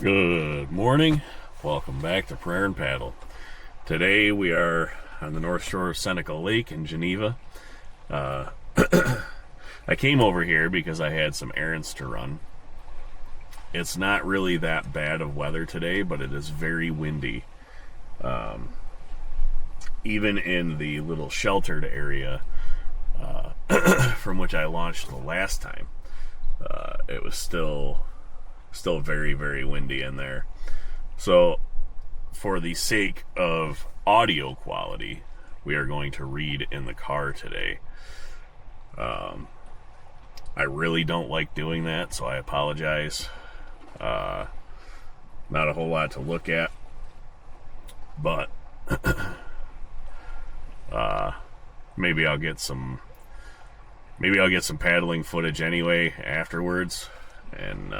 Good morning. Welcome back to Prayer and Paddle. Today we are on the north shore of Seneca Lake in Geneva. I came over here because I had some errands to run. It's not really that bad of weather today, but it is very windy. Even in the little sheltered area from which I launched the last time, it was still very, very windy in there. So for the sake of audio quality, we are going to read in the car today. I really don't like doing that, so I apologize. Not a whole lot to look at, but maybe I'll get some paddling footage anyway afterwards, and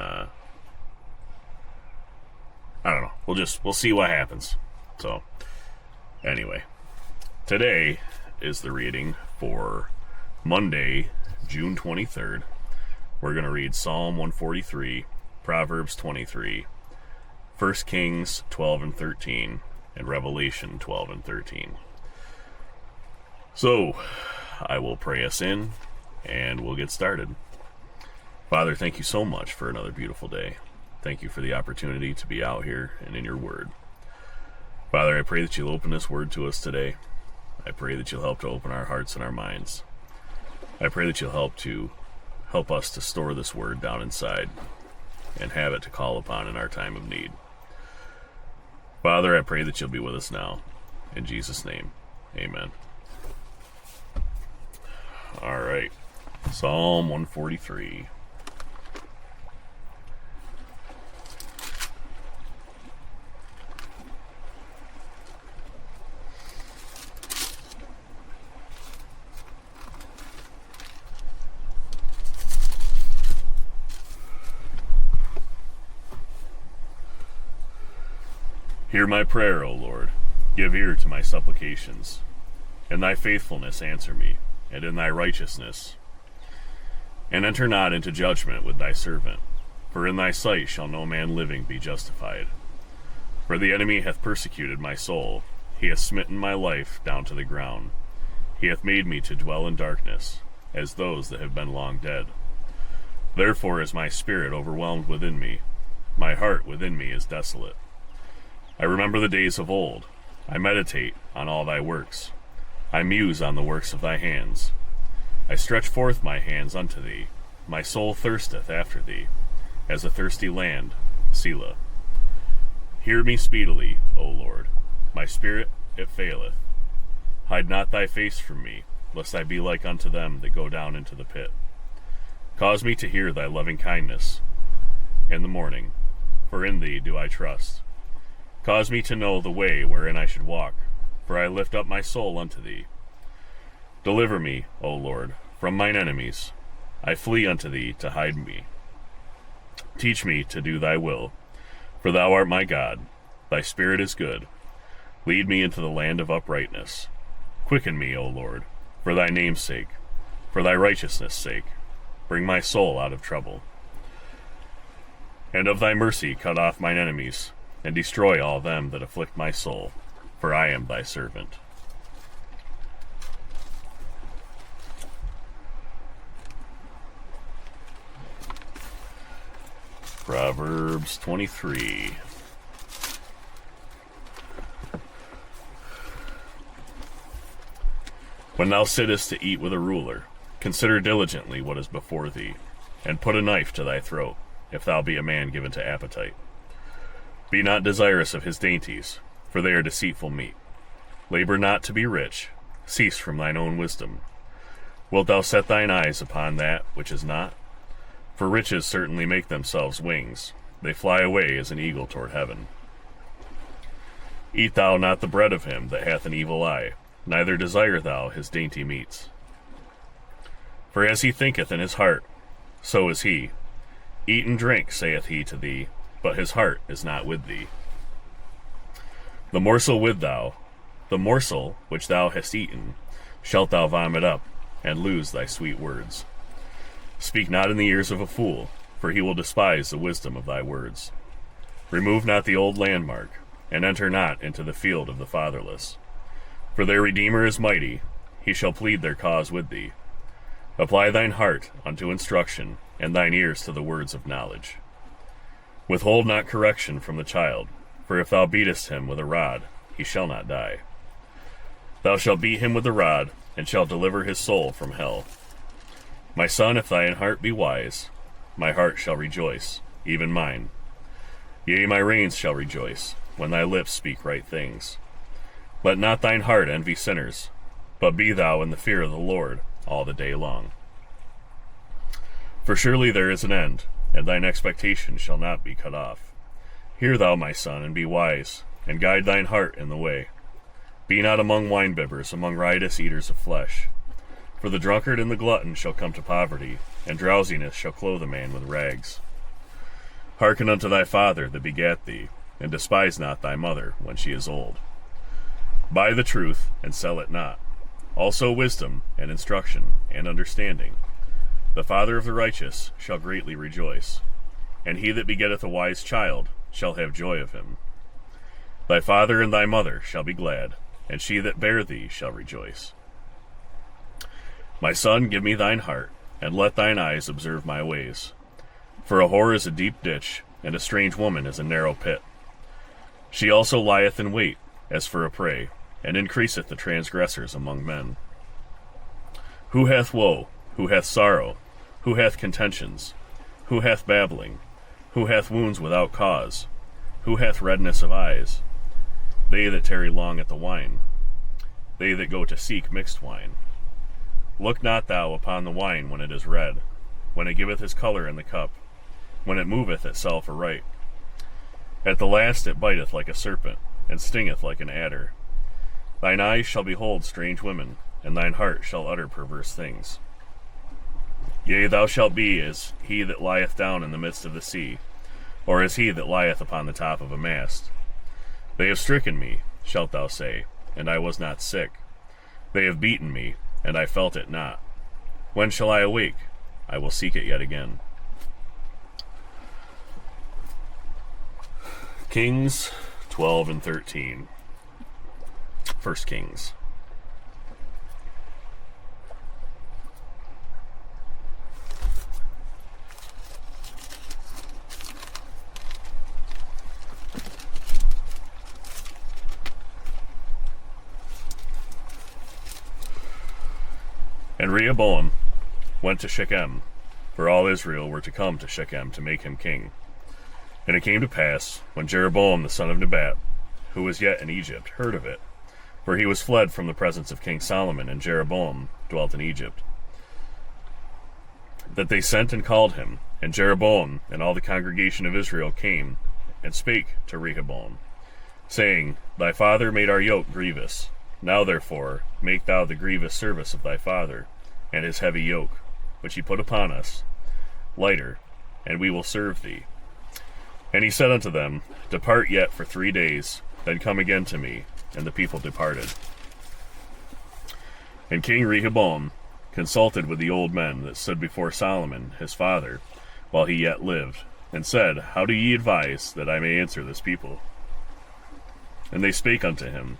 I don't know. We'll see what happens. So, anyway, today is the reading for Monday, June 23rd. We're going to read Psalm 143, Proverbs 23, 1 Kings 12 and 13, and Revelation 12 and 13. So, I will pray us in, and we'll get started. Father, thank you so much for another beautiful day. Thank you for the opportunity to be out here and in your word. Father, I pray that you'll open this word to us today. I pray that you'll help to open our hearts and our minds. I pray that you'll help us to store this word down inside and have it to call upon in our time of need. Father, I pray that you'll be with us now. In Jesus' name, amen. All right, Psalm 143. Hear my prayer, O Lord. Give ear to my supplications. In thy faithfulness answer me, and in thy righteousness. And enter not into judgment with thy servant, for in thy sight shall no man living be justified. For the enemy hath persecuted my soul, he hath smitten my life down to the ground. He hath made me to dwell in darkness, as those that have been long dead. Therefore is my spirit overwhelmed within me, my heart within me is desolate. I remember the days of old. I meditate on all thy works. I muse on the works of thy hands. I stretch forth my hands unto thee. My soul thirsteth after thee, as a thirsty land. Selah. Hear me speedily, O Lord. My spirit, it faileth. Hide not thy face from me, lest I be like unto them that go down into the pit. Cause me to hear thy loving kindness in the morning, for in thee do I trust. Cause me to know the way wherein I should walk, for I lift up my soul unto thee. Deliver me, O Lord, from mine enemies. I flee unto thee to hide me. Teach me to do thy will, for thou art my God. Thy spirit is good. Lead me into the land of uprightness. Quicken me, O Lord, for thy name's sake, for thy righteousness' sake. Bring my soul out of trouble. And of thy mercy cut off mine enemies, and destroy all them that afflict my soul, for I am thy servant. Proverbs 23. When thou sittest to eat with a ruler, consider diligently what is before thee, and put a knife to thy throat, if thou be a man given to appetite. Be not desirous of his dainties, for they are deceitful meat. Labor not to be rich, cease from thine own wisdom. Wilt thou set thine eyes upon that which is not? For riches certainly make themselves wings, they fly away as an eagle toward heaven. Eat thou not the bread of him that hath an evil eye, neither desire thou his dainty meats. For as he thinketh in his heart, so is he. Eat and drink, saith he to thee, but his heart is not with thee. The morsel which thou hast eaten, shalt thou vomit up, and lose thy sweet words. Speak not in the ears of a fool, for he will despise the wisdom of thy words. Remove not the old landmark, and enter not into the field of the fatherless. For their Redeemer is mighty, he shall plead their cause with thee. Apply thine heart unto instruction, and thine ears to the words of knowledge. Withhold not correction from the child, for if thou beatest him with a rod, he shall not die. Thou shalt beat him with a rod, and shalt deliver his soul from hell. My son, if thine heart be wise, my heart shall rejoice, even mine. Yea, my reins shall rejoice, when thy lips speak right things. Let not thine heart envy sinners, but be thou in the fear of the Lord all the day long. For surely there is an end, and thine expectation shall not be cut off. Hear thou, my son, and be wise, and guide thine heart in the way. Be not among winebibbers, among riotous eaters of flesh. For the drunkard and the glutton shall come to poverty, and drowsiness shall clothe a man with rags. Hearken unto thy father that begat thee, and despise not thy mother when she is old. Buy the truth, and sell it not. Also wisdom, and instruction, and understanding. The father of the righteous shall greatly rejoice, and he that begetteth a wise child shall have joy of him. Thy father and thy mother shall be glad, and she that bare thee shall rejoice. My son, give me thine heart, and let thine eyes observe my ways. For a whore is a deep ditch, and a strange woman is a narrow pit. She also lieth in wait, as for a prey, and increaseth the transgressors among men. Who hath woe? Who hath sorrow? Who hath contentions? Who hath babbling? Who hath wounds without cause? Who hath redness of eyes? They that tarry long at the wine, they that go to seek mixed wine. Look not thou upon the wine when it is red, when it giveth his color in the cup, when it moveth itself aright. At the last it biteth like a serpent, and stingeth like an adder. Thine eyes shall behold strange women, and thine heart shall utter perverse things. Yea, thou shalt be as he that lieth down in the midst of the sea, or as he that lieth upon the top of a mast. They have stricken me, shalt thou say, and I was not sick. They have beaten me, and I felt it not. When shall I awake? I will seek it yet again. Kings 12 and 13. 1 Kings. And Rehoboam went to Shechem, for all Israel were to come to Shechem to make him king. And it came to pass, when Jeroboam the son of Nebat, who was yet in Egypt, heard of it, for he was fled from the presence of King Solomon, and Jeroboam dwelt in Egypt, that they sent and called him. And Jeroboam and all the congregation of Israel came and spake to Rehoboam, saying, Thy father made our yoke grievous. Now therefore make thou the grievous service of thy father, and his heavy yoke, which he put upon us, lighter, and we will serve thee. And he said unto them, Depart yet for 3 days, then come again to me. And the people departed. And King Rehoboam consulted with the old men that stood before Solomon his father, while he yet lived, and said, How do ye advise that I may answer this people? And they spake unto him,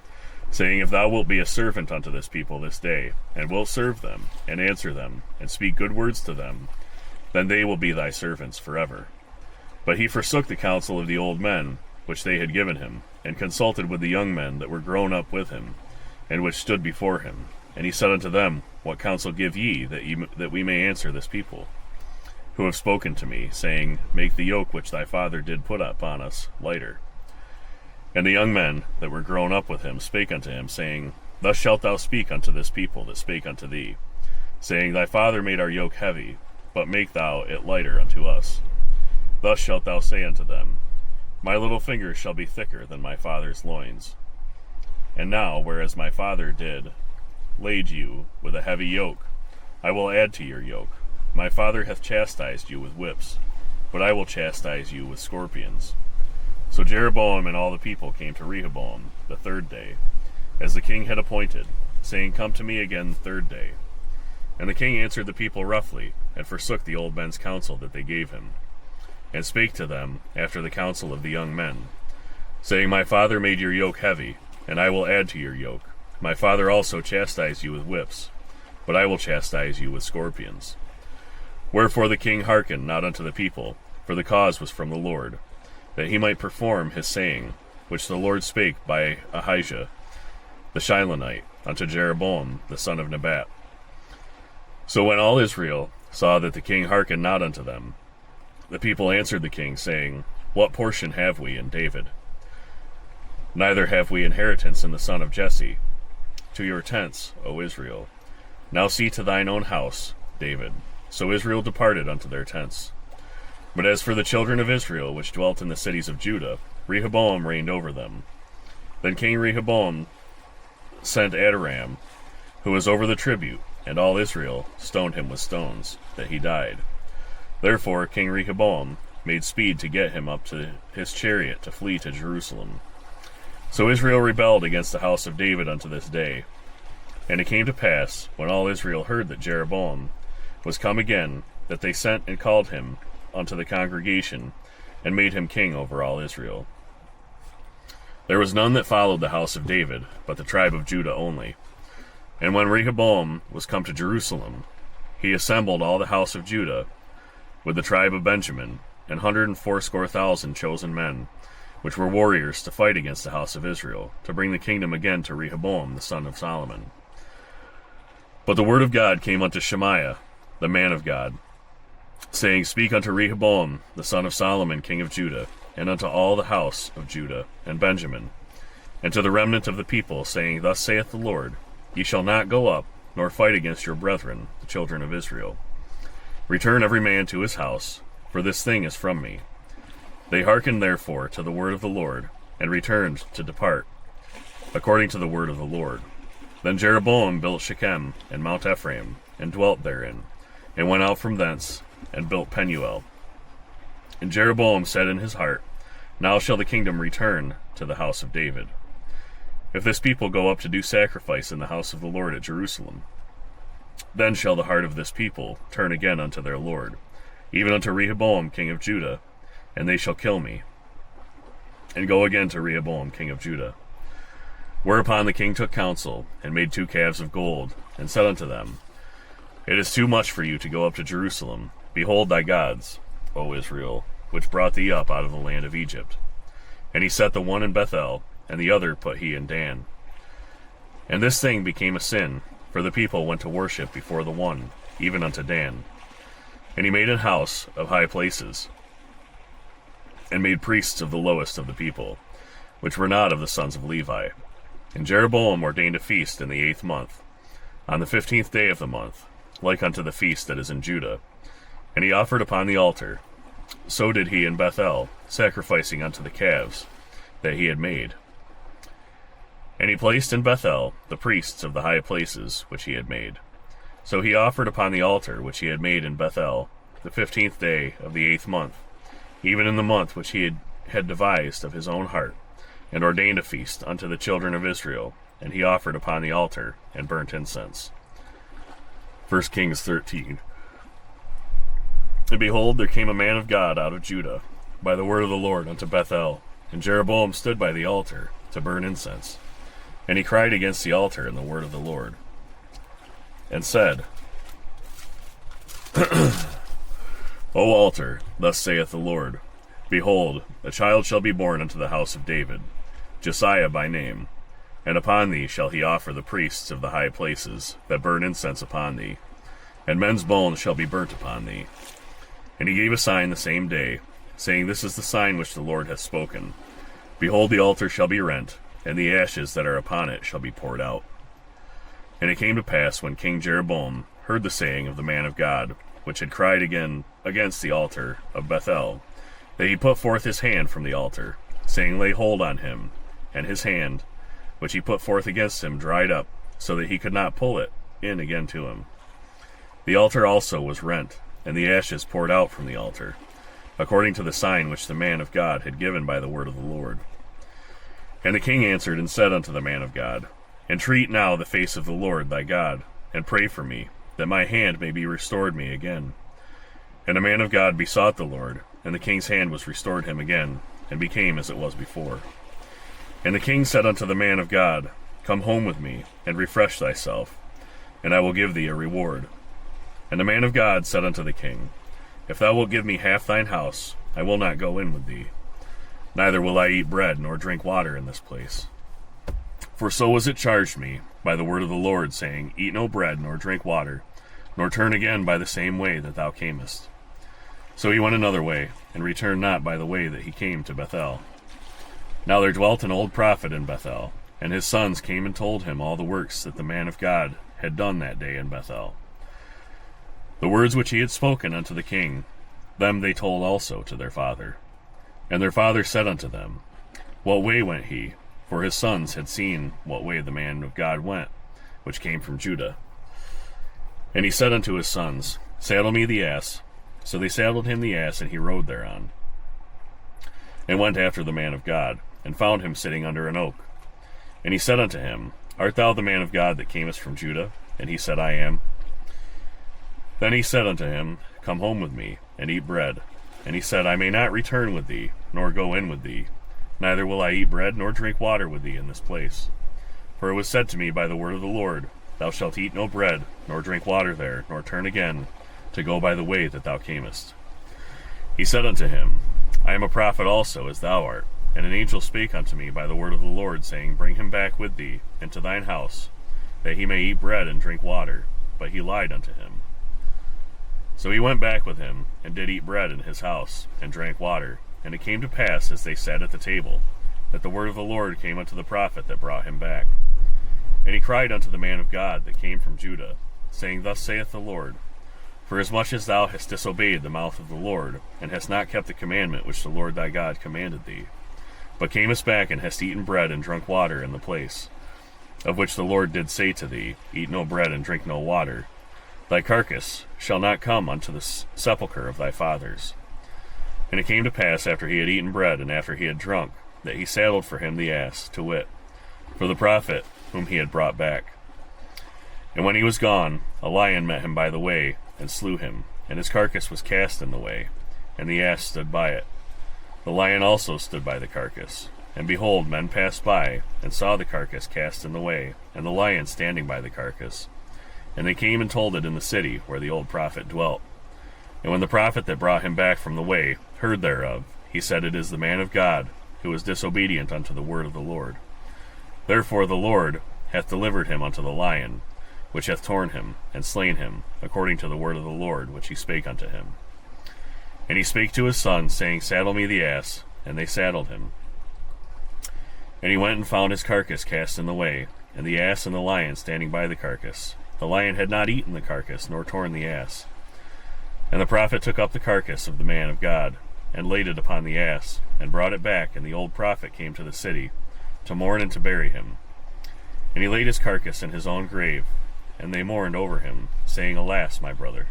saying, If thou wilt be a servant unto this people this day, and wilt serve them, and answer them, and speak good words to them, then they will be thy servants forever. But he forsook the counsel of the old men, which they had given him, and consulted with the young men that were grown up with him, and which stood before him. And he said unto them, What counsel give ye, that we may answer this people, who have spoken to me, saying, Make the yoke which thy father did put upon us lighter? And the young men that were grown up with him spake unto him, saying, Thus shalt thou speak unto this people that spake unto thee, saying, Thy father made our yoke heavy, but make thou it lighter unto us. Thus shalt thou say unto them, My little finger shall be thicker than my father's loins. And now, whereas my father did lade you with a heavy yoke, I will add to your yoke. My father hath chastised you with whips, but I will chastise you with scorpions. So Jeroboam and all the people came to Rehoboam the 3rd day, as the king had appointed, saying, Come to me again the 3rd day. And the king answered the people roughly, and forsook the old men's counsel that they gave him. and spake to them after the counsel of the young men, saying, My father made your yoke heavy, and I will add to your yoke. My father also chastised you with whips, but I will chastise you with scorpions. Wherefore the king hearkened not unto the people, for the cause was from the Lord, that he might perform his saying, which the Lord spake by Ahijah the Shilonite unto Jeroboam the son of Nebat. So when all Israel saw that the king hearkened not unto them, the people answered the king, saying, What portion have we in David? Neither have we inheritance in the son of Jesse. To your tents, O Israel. Now see to thine own house, David. So Israel departed unto their tents. But as for the children of Israel, which dwelt in the cities of Judah, Rehoboam reigned over them. Then King Rehoboam sent Adoram, who was over the tribute, and all Israel stoned him with stones, that he died. Therefore King Rehoboam made speed to get him up to his chariot to flee to Jerusalem. So Israel rebelled against the house of David unto this day. And it came to pass, when all Israel heard that Jeroboam was come again, that they sent and called him unto the congregation, and made him king over all Israel. There was none that followed the house of David, but the tribe of Judah only. And when Rehoboam was come to Jerusalem, he assembled all the house of Judah, with the tribe of Benjamin, 180,000 chosen men, which were warriors to fight against the house of Israel, to bring the kingdom again to Rehoboam the son of Solomon. But the word of God came unto Shemaiah, the man of God, saying, Speak unto Rehoboam the son of Solomon king of Judah, and unto all the house of Judah and Benjamin, and to the remnant of the people, saying, Thus saith the Lord, Ye shall not go up, nor fight against your brethren, the children of Israel. Return every man to his house, for this thing is from me. They hearkened therefore to the word of the Lord, and returned to depart, according to the word of the Lord. Then Jeroboam built Shechem and Mount Ephraim, and dwelt therein, and went out from thence, and built Penuel. And Jeroboam said in his heart, Now shall the kingdom return to the house of David. If this people go up to do sacrifice in the house of the Lord at Jerusalem, then shall the heart of this people turn again unto their Lord, even unto Rehoboam king of Judah, and they shall kill me, and go again to Rehoboam king of Judah. Whereupon the king took counsel, and made 2 calves of gold, and said unto them, It is too much for you to go up to Jerusalem. Behold thy gods, O Israel, which brought thee up out of the land of Egypt. And he set the one in Bethel, and the other put he in Dan. And this thing became a sin, for the people went to worship before the one, even unto Dan. And he made an house of high places, and made priests of the lowest of the people, which were not of the sons of Levi. And Jeroboam ordained a feast in the 8th month, on the 15th day of the month, like unto the feast that is in Judah. And he offered upon the altar. So did he in Bethel, sacrificing unto the calves that he had made. And he placed in Bethel the priests of the high places which he had made. So he offered upon the altar which he had made in Bethel, the 15th day of the 8th month, even in the month which he had devised of his own heart, and ordained a feast unto the children of Israel, and he offered upon the altar, and burnt incense. 1 Kings 13. And behold, there came a man of God out of Judah, by the word of the Lord, unto Bethel, and Jeroboam stood by the altar to burn incense. And he cried against the altar in the word of the Lord, and said, O altar, thus saith the Lord, Behold, a child shall be born unto the house of David, Josiah by name, and upon thee shall he offer the priests of the high places that burn incense upon thee, and men's bones shall be burnt upon thee. And he gave a sign the same day, saying, This is the sign which the Lord hath spoken. Behold, the altar shall be rent, and the ashes that are upon it shall be poured out. And it came to pass, when King Jeroboam heard the saying of the man of God, which had cried again against the altar of Bethel, that he put forth his hand from the altar, saying, Lay hold on him. And his hand, which he put forth against him, dried up, so that he could not pull it in again to him. The altar also was rent, and the ashes poured out from the altar, according to the sign which the man of God had given by the word of the Lord. And the king answered and said unto the man of God, Entreat now the face of the Lord thy God, and pray for me, that my hand may be restored me again. And the man of God besought the Lord, and the king's hand was restored him again, and became as it was before. And the king said unto the man of God, Come home with me, and refresh thyself, and I will give thee a reward. And the man of God said unto the king, If thou wilt give me half thine house, I will not go in with thee. Neither will I eat bread nor drink water in this place. For so was it charged me by the word of the Lord, saying, Eat no bread nor drink water, nor turn again by the same way that thou camest. So he went another way, and returned not by the way that he came to Bethel. Now there dwelt an old prophet in Bethel, and his sons came and told him all the works that the man of God had done that day in Bethel. The words which he had spoken unto the king, them they told also to their father. And their father said unto them, What way went he? For his sons had seen what way the man of God went, which came from Judah. And he said unto his sons, Saddle me the ass. So they saddled him the ass, and he rode thereon, and went after the man of God, and found him sitting under an oak. And he said unto him, Art thou the man of God that camest from Judah? And he said, I am. Then he said unto him, Come home with me, and eat bread. And he said, I may not return with thee, nor go in with thee, neither will I eat bread nor drink water with thee in this place. For it was said to me by the word of the Lord, Thou shalt eat no bread, nor drink water there, nor turn again, to go by the way that thou camest. He said unto him, I am a prophet also, as thou art. And an angel spake unto me by the word of the Lord, saying, Bring him back with thee into thine house, that he may eat bread and drink water. But he lied unto him. So he went back with him, and did eat bread in his house, and drank water. And it came to pass, as they sat at the table, that the word of the Lord came unto the prophet that brought him back. And he cried unto the man of God that came from Judah, saying, Thus saith the Lord, Forasmuch as thou hast disobeyed the mouth of the Lord, and hast not kept the commandment which the Lord thy God commanded thee, but camest back and hast eaten bread and drunk water in the place, of which the Lord did say to thee, Eat no bread and drink no water, thy carcass shall not come unto the sepulchre of thy fathers. And it came to pass, after he had eaten bread, and after he had drunk, that he saddled for him the ass, to wit, for the prophet whom he had brought back. And when he was gone, a lion met him by the way, and slew him, and his carcass was cast in the way, and the ass stood by it. The lion also stood by the carcass. And behold, men passed by, and saw the carcass cast in the way, and the lion standing by the carcass. And they came and told it in the city where the old prophet dwelt. And when the prophet that brought him back from the way heard thereof, he said, It is the man of God, who is disobedient unto the word of the Lord. Therefore the Lord hath delivered him unto the lion, which hath torn him, and slain him, according to the word of the Lord, which he spake unto him. And he spake to his son, saying, Saddle me the ass. And they saddled him. And he went and found his carcass cast in the way, and the ass and the lion standing by the carcass. The lion had not eaten the carcass, nor torn the ass. And the prophet took up the carcass of the man of God, and laid it upon the ass, and brought it back, and the old prophet came to the city, to mourn and to bury him. And he laid his carcass in his own grave, and they mourned over him, saying, Alas, my brother.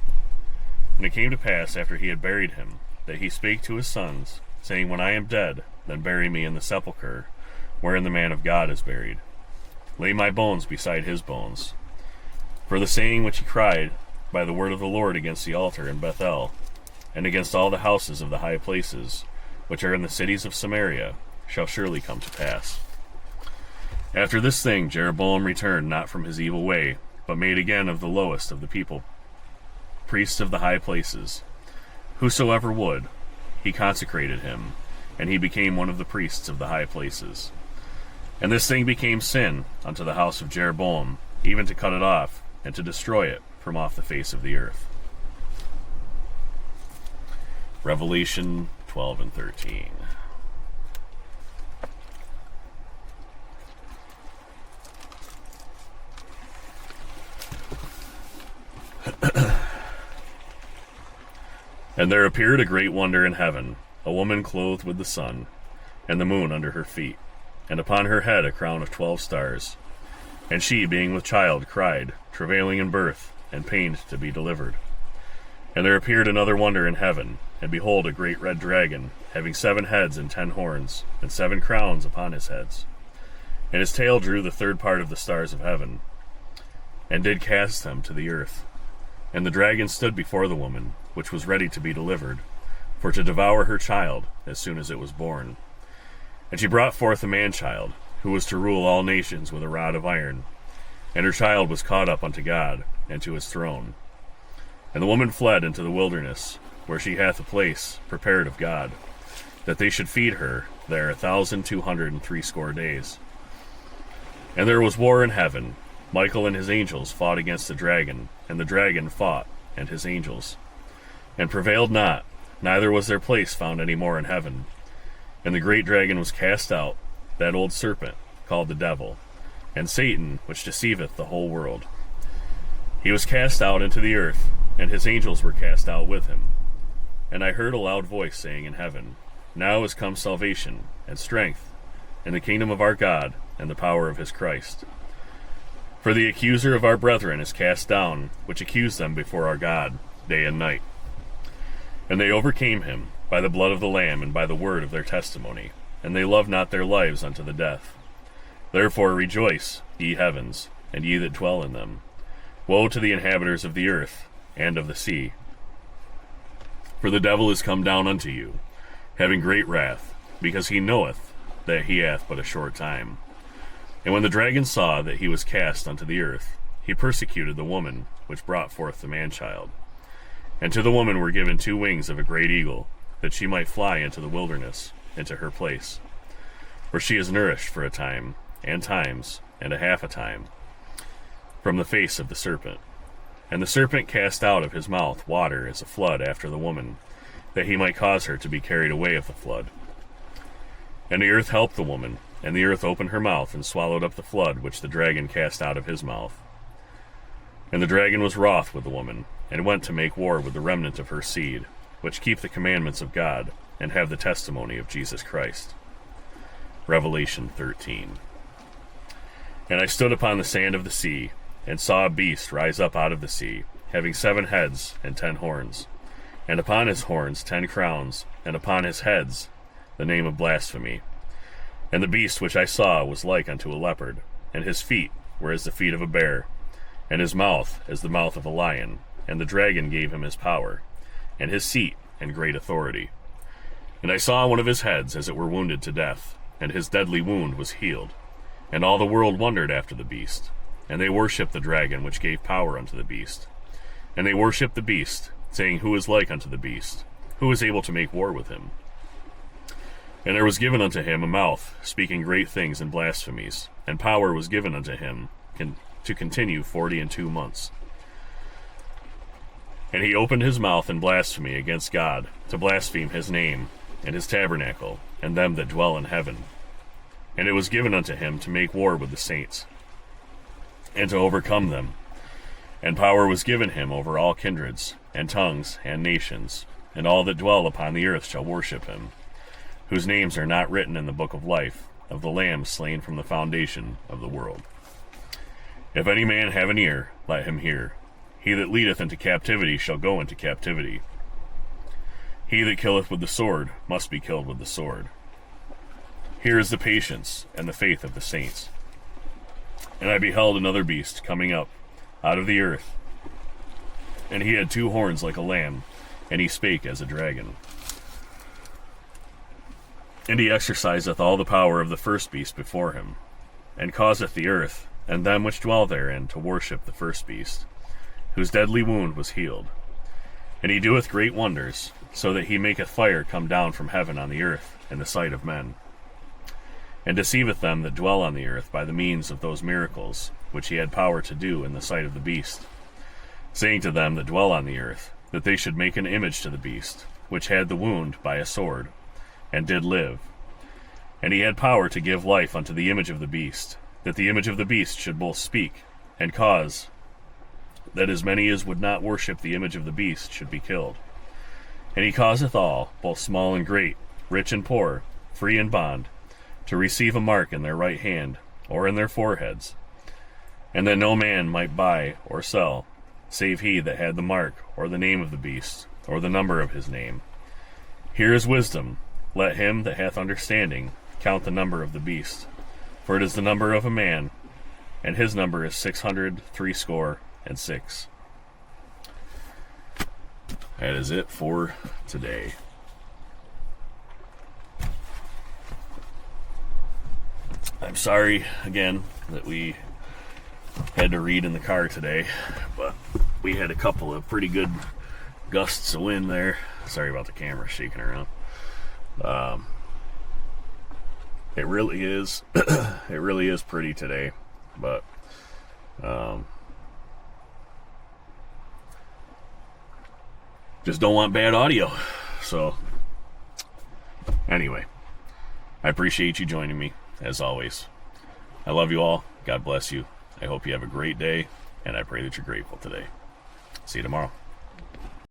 And it came to pass, after he had buried him, that he spake to his sons, saying, When I am dead, then bury me in the sepulchre, wherein the man of God is buried. Lay my bones beside his bones. For the saying which he cried by the word of the Lord against the altar in Bethel, and against all the houses of the high places, which are in the cities of Samaria, shall surely come to pass. After this thing Jeroboam returned not from his evil way, but made again of the lowest of the people priests of the high places. Whosoever would, he consecrated him, and he became one of the priests of the high places. And this thing became sin unto the house of Jeroboam, even to cut it off, and to destroy it from off the face of the earth. Revelation 12 and 13. And there appeared a great wonder in heaven, a woman clothed with the sun, and the moon under her feet, and upon her head a crown of 12 stars. And she, being with child, cried, travailing in birth, and pained to be delivered. And there appeared another wonder in heaven, and behold, a great red dragon, having 7 heads and 10 horns, and 7 crowns upon his heads. And his tail drew the third part of the stars of heaven, and did cast them to the earth. And the dragon stood before the woman, which was ready to be delivered, for to devour her child as soon as it was born. And she brought forth a man-child, who was to rule all nations with a rod of iron. And her child was caught up unto God, and to his throne. And the woman fled into the wilderness, where she hath a place prepared of God, that they should feed her there 1,260 days. And there was war in heaven. Michael and his angels fought against the dragon, and the dragon fought, and his angels, and prevailed not, neither was their place found any more in heaven. And the great dragon was cast out, that old serpent, called the devil, and Satan, which deceiveth the whole world. He was cast out into the earth, and his angels were cast out with him. And I heard a loud voice saying in heaven, Now is come salvation, and strength, and the kingdom of our God, and the power of his Christ. For the accuser of our brethren is cast down, which accused them before our God, day and night. And they overcame him by the blood of the Lamb and by the word of their testimony, and they loved not their lives unto the death. Therefore rejoice, ye heavens, and ye that dwell in them. Woe to the inhabitants of the earth and of the sea. For the devil is come down unto you, having great wrath, because he knoweth that he hath but a short time. And when the dragon saw that he was cast unto the earth, he persecuted the woman which brought forth the man-child. And to the woman were given 2 wings of a great eagle, that she might fly into the wilderness, into her place. For she is nourished for a time, and times, and a half a time, from the face of the serpent. And the serpent cast out of his mouth water as a flood after the woman, that he might cause her to be carried away of the flood. And the earth helped the woman, and the earth opened her mouth and swallowed up the flood which the dragon cast out of his mouth. And the dragon was wroth with the woman, and went to make war with the remnant of her seed, which keep the commandments of God, and have the testimony of Jesus Christ. Revelation 13. And I stood upon the sand of the sea, and saw a beast rise up out of the sea, having 7 heads and 10 horns, and upon his horns 10 crowns, and upon his heads the name of blasphemy. And the beast which I saw was like unto a leopard, and his feet were as the feet of a bear, and his mouth as the mouth of a lion. And the dragon gave him his power, and his seat, and great authority. And I saw one of his heads as it were wounded to death, and his deadly wound was healed. And all the world wondered after the beast. And they worshipped the dragon which gave power unto the beast. And they worshipped the beast, saying, Who is like unto the beast? Who is able to make war with him? And there was given unto him a mouth, speaking great things and blasphemies, and power was given unto him to continue 42 months. And he opened his mouth in blasphemy against God, to blaspheme his name, and his tabernacle, and them that dwell in heaven. And it was given unto him to make war with the saints, and to overcome them. And power was given him over all kindreds, and tongues, and nations, and all that dwell upon the earth shall worship him, whose names are not written in the book of life of the Lamb slain from the foundation of the world. If any man have an ear, let him hear. He that leadeth into captivity shall go into captivity. He that killeth with the sword must be killed with the sword. Here is the patience and the faith of the saints. And I beheld another beast coming up out of the earth, and he had 2 horns like a lamb, and he spake as a dragon. And he exerciseth all the power of the first beast before him, and causeth the earth and them which dwell therein to worship the first beast, whose deadly wound was healed. And he doeth great wonders, so that he maketh fire come down from heaven on the earth in the sight of men, and deceiveth them that dwell on the earth by the means of those miracles which he had power to do in the sight of the beast, saying to them that dwell on the earth, that they should make an image to the beast, which had the wound by a sword, and did live. And he had power to give life unto the image of the beast, that the image of the beast should both speak, and cause that as many as would not worship the image of the beast should be killed. And he causeth all, both small and great, rich and poor, free and bond, to receive a mark in their right hand, or in their foreheads, and that no man might buy or sell, save he that had the mark, or the name of the beast, or the number of his name. Here is wisdom. Let him that hath understanding count the number of the beast, for it is the number of a man, and his number is 666. that is it for today. I'm sorry again that we had to read in the car today, but we had a couple of pretty good gusts of wind there. Sorry about the camera shaking around. It really is it really is pretty today, but just don't want bad audio. So anyway, I appreciate you joining me as always. I love you all. God bless you. I hope you have a great day, and I pray that you're grateful today. See you tomorrow.